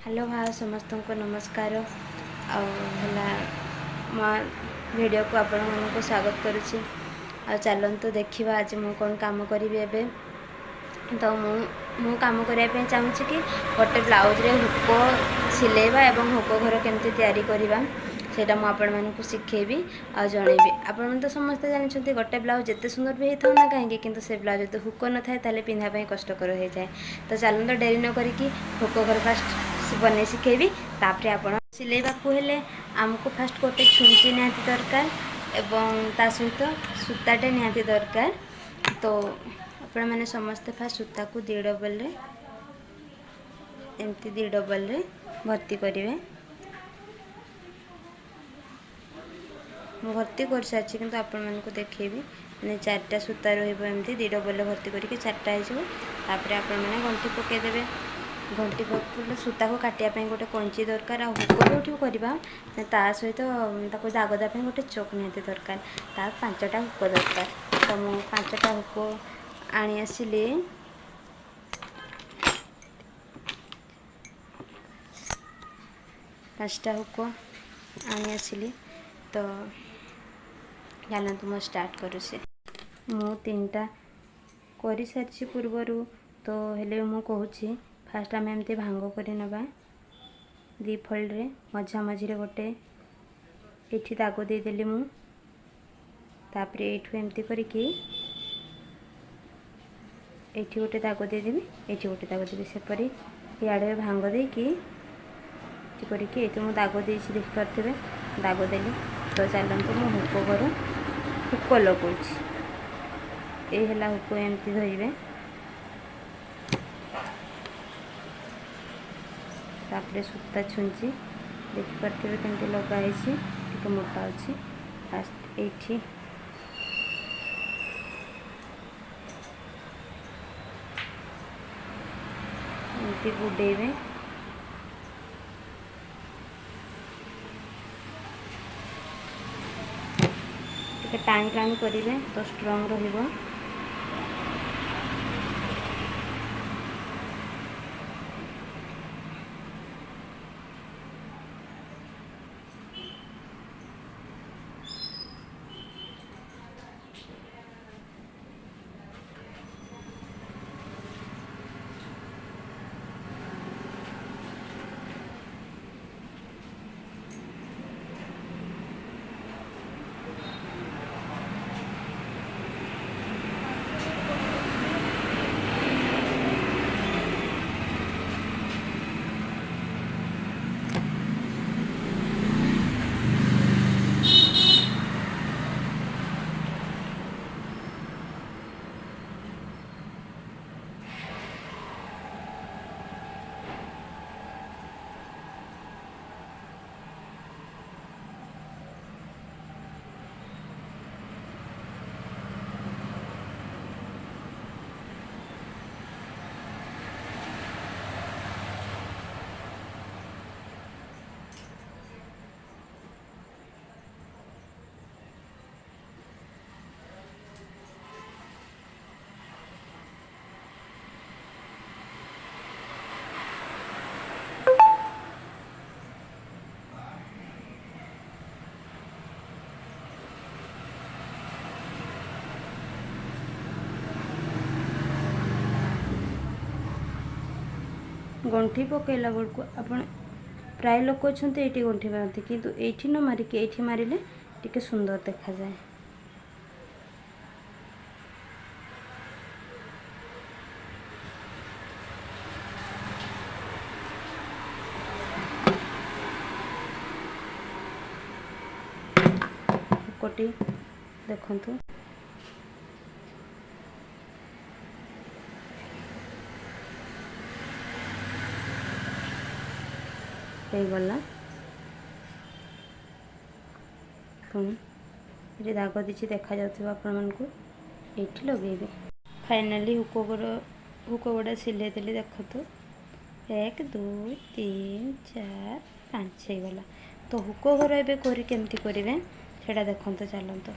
Hello भाई समस्त को नमस्कार आला वीडियो को आपण को स्वागत करुच्ची चलतु देखा आज मु कौन काम करी एबे तो मु काम करने चाहूँगी कि गोटे ब्लाउज रे हुक सिलेबा एवं हुक घर केमती तैयारी करवा सेटा मु आपण मानकु शिखेबी आ जनइबी। आपण तो समस्ते जानते गोटे ब्लाउज जिते सुंदर भी होता ना कहीं किंतु से ब्लाउज जो हुक न थाए ताले पिंधापी कष्टकर हो जाए। तो चलते डेरी न करिकी हुक घर फास्ट बने शिखेबी तापर आपण सिलेबाकू हेले आमको फास्ट गोटे छुंची निहाती दरकार एवं ता सहित सूताटे निहाती दरकार। तो आपण मैंने समस्ते फास्ट सूता को 2 डबल रे एमती 2 डबल रे भर्ती करेंगे। भर्ती कर सारी किंतु आपण मानक देखेबी मैंने 4टा सूता रमती 2 डबल रे भर्ती करके 4टा होपर आपण मैंने घंटी पकईदेवे। घंटी पकड़े सूता को काटापी गोटे कंची दरकार आ हुक जो करवा ता सहित दाग देवाई गोटे चोक निहाती दरकार ता 5टा हुक दरकार। तो मु 5टा हुक आनी आसिली 5टा हुक आनी आसिली। तो जानतु मु स्टार्ट करुचे मु 3टा कर सारी पूर्वर। तो हेले मु कहूँ फास्ट आम एमती भांग कर नवा 2 फोल्ड रे मझा मझी गोटे ये दाग देदेली मु तापर एठू एमती करके एठी गोटे दाग देदेवी एठी गोटे दाग देवी सेपरी इे भांग देकी करके ये मुझे दाग दे देखिपे दाग देली। तो चलते मु हुक घर हुक लगौच ये हुक एमती धरवे तापर सूता छुंची देखिपे केमती लगाई टे मोटा अच्छी फास्ट ये एमती गुडेबे टाइम टाइम करेंगे तो स्ट्रंग रहिबो। गंठी पकईला बेलू आप प्राय लोक अच्छा ये गंठी मारती किंतु ये न मारिक ये मारे टे सुंदर देखा जाए। हुकटी देखंतु गला पुणी ये दाग दीची देखा जाउथिबा आपण मानकु एठी लगेबे। फाइनली हुक गुड़ा सिले देली देखो 1 2 3 4 5 हो गला। तो हुक घर एवं केमती करेंगे से देखो चलते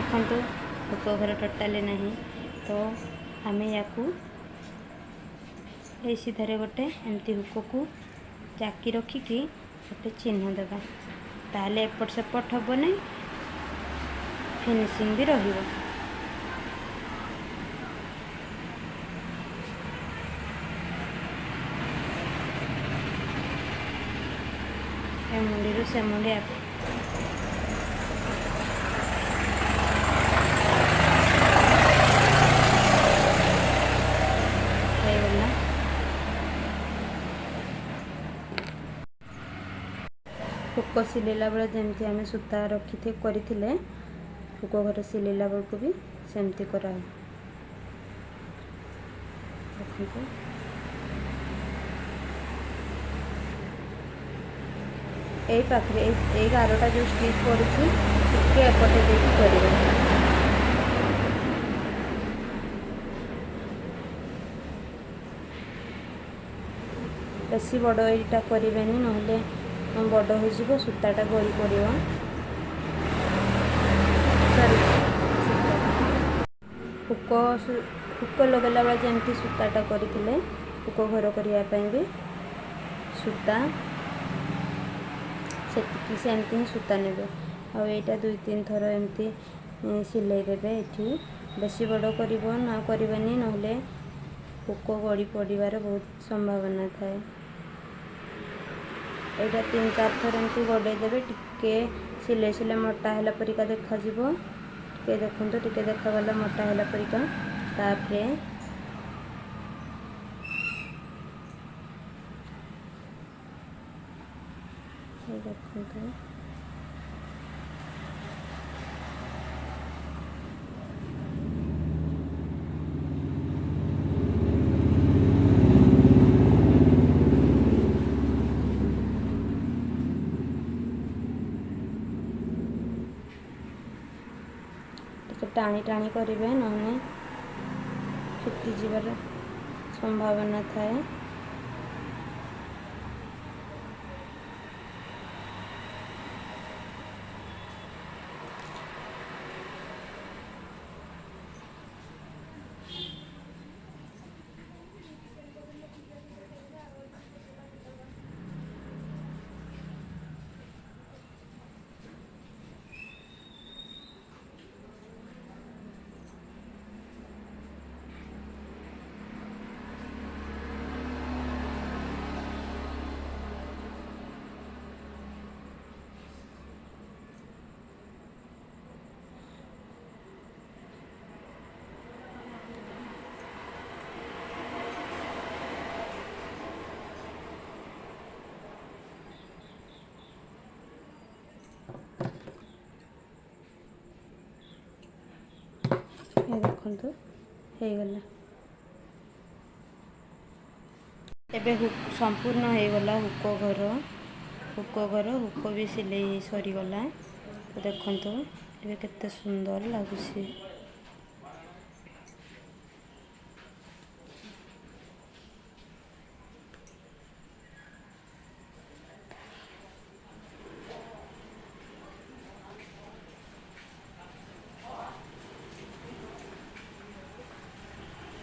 देखंतु हुक घर टोटाली नहीं तो आम या सीधारे गोटे एमती हुक को चाकी रखिकी गोटे चिन्ह देवा ताले एपट सेपट हम नहीं फिनिशिंग भी रहिबो। ए मुंडी से मुंडी हुक सिलेला बेले जमती आम सूता रखी करथिले हुक घर सिलेला बेल को भी सेमती करा देखो यही पाखे यही गारटा जो स्टिच पड़ी एपटे देखिए कर बेसी बड़ यहीटा करें ना बड़ हो सूताटा गली पड़ो हुक हुक लगेला बेले जमती सूताटा करते हुक घर करने भी सूता सेमती ही सूता ने आईटा 2-3 थर एमती सिलाई देवे ये बेसी बड़ कर ना करनी ना हुक गड़ी पड़ार बहुत संभावना थाए। यहाँ 3-4 थर एमती गड़े देवे टिके सिले सिले मोटा है परिका देखा टे देखु टे देखागला मोटा है परिका तापरे देखो टाणी टाणी करेंगे ना फुटी जीवार संभावना थाए। ये देखो हो गला एबे संपूर्ण हो गला हुक घर हुक भी सिलाई सरीगला तो देखो ये केते सुंदर लगुच।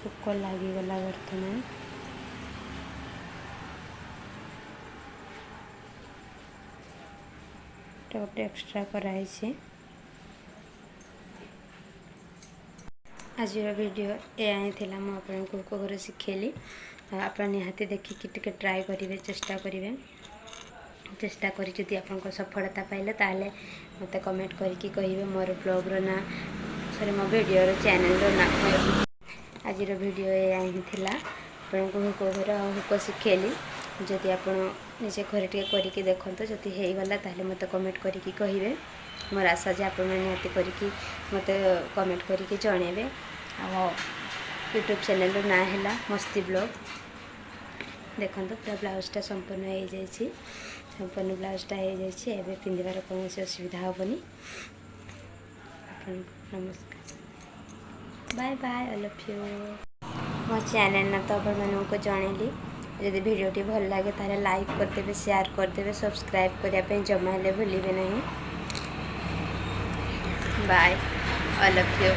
हुक लगिगला बर्तमान गोटे एक्स्ट्रा कराई। आज वीडियो या मुझे हुक घर शिखेली आप निहाती देखिकी टिके ट्राए करेंगे चेष्टा करेंगे चेष्टा करी जदि आपको सफलता पाइले ताले मते कमेंट करके कहिबे मोर ब्लॉगर ना सॉरी मो वीडियो चैनल ना। आज वीडियो यही थिला आपको हुक घर हुक शिखेली जदि आप निजे घर टे करके देखते जदि होगला ताले मते कमेंट करके कहिबे मोर आशा जे आप निहाती करके मते कमेंट करके जणेबे। आ यूट्यूब चैनल ना है मस्ती ब्लॉग देखो पूरा ब्लाउजटा संपूर्ण हो जाए संपूर्ण ब्लाउजटा हो जाए पिंधार कौन असुविधा हेनी। नमस्कार bye bye I love you. मो चैनल ना तो आप जनइली जदि भिडियोटी भल लगे तारे लाइक करदे शेयर करदे सब्सक्राइब करने जमा भूलिए नहीं। बाय। I love you.